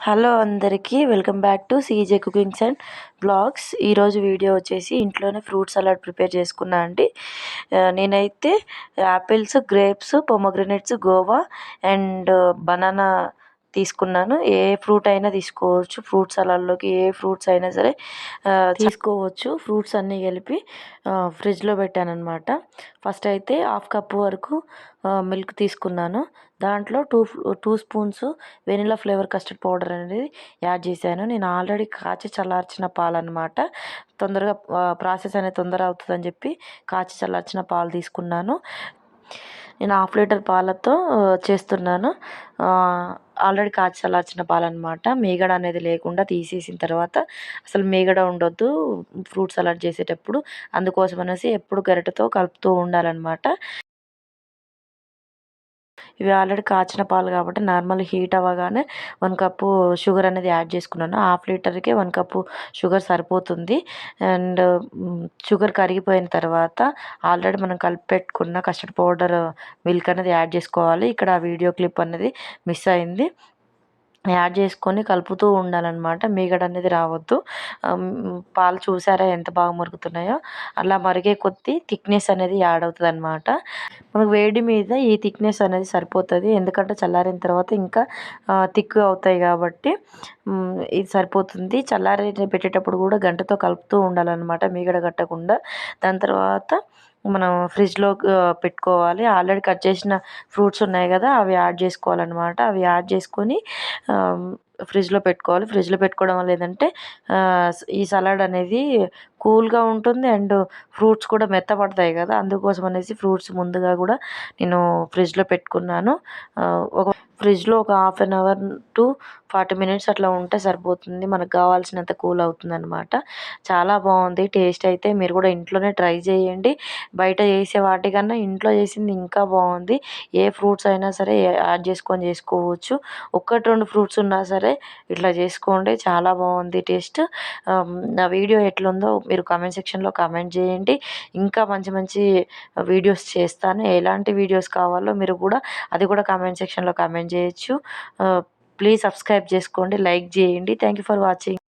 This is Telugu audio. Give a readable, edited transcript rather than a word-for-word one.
హలో అందరికీ welcome back to CJ cookings and blogs. ఈరోజు వీడియో వచ్చేసి ఇంట్లోనే ఫ్రూట్ సలాడ్ ప్రిపేర్ చేసుకున్నా అండి. నేనైతే apples, grapes, pomegranates, guava and banana తీసుకున్నాను. ఏ ఫ్రూట్ అయినా తీసుకోవచ్చు. ఫ్రూట్ సలాడ్లోకి ఏ ఫ్రూట్స్ అయినా సరే తీసుకోవచ్చు. ఫ్రూట్స్ అన్నీ కలిపి ఫ్రిడ్జ్లో పెట్టాను అనమాట. ఫస్ట్ అయితే హాఫ్ కప్ వరకు మిల్క్ తీసుకున్నాను. దాంట్లో two spoons vanilla flavour custard powder అనేది యాడ్ చేశాను. నేను ఆల్రెడీ కాచి చల్లార్చిన పాలు అనమాట. తొందరగా ప్రాసెస్ అనేది తొందర అవుతుందని చెప్పి కాచి చల్లార్చిన పాలు తీసుకున్నాను. నేను 1/2 లీటర్ పాలతో చేస్తున్నాను. ఆల్రెడీ కాచి చల్లార్చిన పాలనమాట. మీగడ అనేది లేకుండా తీసేసిన తర్వాత, అసలు మీగడ ఉండొద్దు ఫ్రూట్ సలాడ్ చేసేటప్పుడు. అందుకోసం అనేసి ఎప్పుడు గరిటెతో కలుపుతూ ఉండాలన్నమాట. ఇవి ఆల్రెడీ కాచిన పాలు కాబట్టి నార్మల్ హీట్ అవ్వగానే 1 కప్పు షుగర్ అనేది యాడ్ చేసుకున్నాను. 1/2 లీటర్కి 1 కప్పు షుగర్ సరిపోతుంది. అండ్ షుగర్ కరిగిపోయిన తర్వాత ఆల్రెడీ మనం కలిపి పెట్టుకున్న కస్టర్డ్ పౌడర్ మిల్క్ అనేది యాడ్ చేసుకోవాలి. ఇక్కడ వీడియో క్లిప్ అనేది మిస్ అయింది. యాడ్ చేసుకొని కలుపుతూ ఉండాలన్నమాట. మీగడ అనేది రావద్దు. పాలు చూసారా ఎంత బాగా మరుగుతున్నాయో. అలా మరిగే కొద్దీ థిక్నెస్ అనేది యాడ్ అవుతుంది అనమాట. మనకు వేడి మీద ఈ థిక్నెస్ అనేది సరిపోతుంది. ఎందుకంటే చల్లారిన తర్వాత ఇంకా థిక్ అవుతాయి కాబట్టి ఇది సరిపోతుంది. చల్లారి పెట్టేటప్పుడు కూడా గంటతో కలుపుతూ ఉండాలన్నమాట, మీగడ కట్టకుండా. దాని తర్వాత మనం ఫ్రిడ్జ్లో పెట్టుకోవాలి. ఆల్రెడీ కట్ చేసిన ఫ్రూట్స్ ఉన్నాయి కదా, అవి యాడ్ చేసుకోవాలన్నమాట. అవి యాడ్ చేసుకొని ఫ్రిడ్జ్లో పెట్టుకోవాలి. ఫ్రిడ్జ్లో పెట్టుకోవడం వల్ల ఏంటంటే ఈ సలాడ్ అనేది కూల్గా ఉంటుంది అండ్ ఫ్రూట్స్ కూడా మెత్తపడతాయి కదా, అందుకోసం అనేసి ఫ్రూట్స్ ముందుగా కూడా నేను ఫ్రిడ్జ్లో పెట్టుకున్నాను. ఫ్రిడ్జ్లో ఒక 1/2 అవర్ టు 40 మినిట్స్ అట్లా ఉంటే సరిపోతుంది. మనకు కావాల్సినంత కూల్ అవుతుంది అనమాట. చాలా బాగుంది టేస్ట్ అయితే. మీరు కూడా ఇంట్లోనే ట్రై చేయండి. బయట చేసే వాటికన్నా ఇంట్లో చేసింది ఇంకా బాగుంది. ఏ ఫ్రూట్స్ అయినా సరే యాడ్ చేసుకొని చేసుకోవచ్చు. 1-2 ఫ్రూట్స్ ఉన్నా సరే ఇట్లా చేసుకోండి. చాలా బాగుంది టేస్ట్. నా వీడియో ఎట్లుందో మీరు కామెంట్ సెక్షన్లో కామెంట్ చేయండి. ఇంకా మంచి మంచి వీడియోస్ చేస్తాను. ఎలాంటి వీడియోస్ కావాలో మీరు కూడా అది కూడా కామెంట్ సెక్షన్లో కామెంట్ చేయొచ్చు. ప్లీజ్ సబ్స్క్రైబ్ చేసుకోండి, లైక్ చేయండి. Thank you for watching.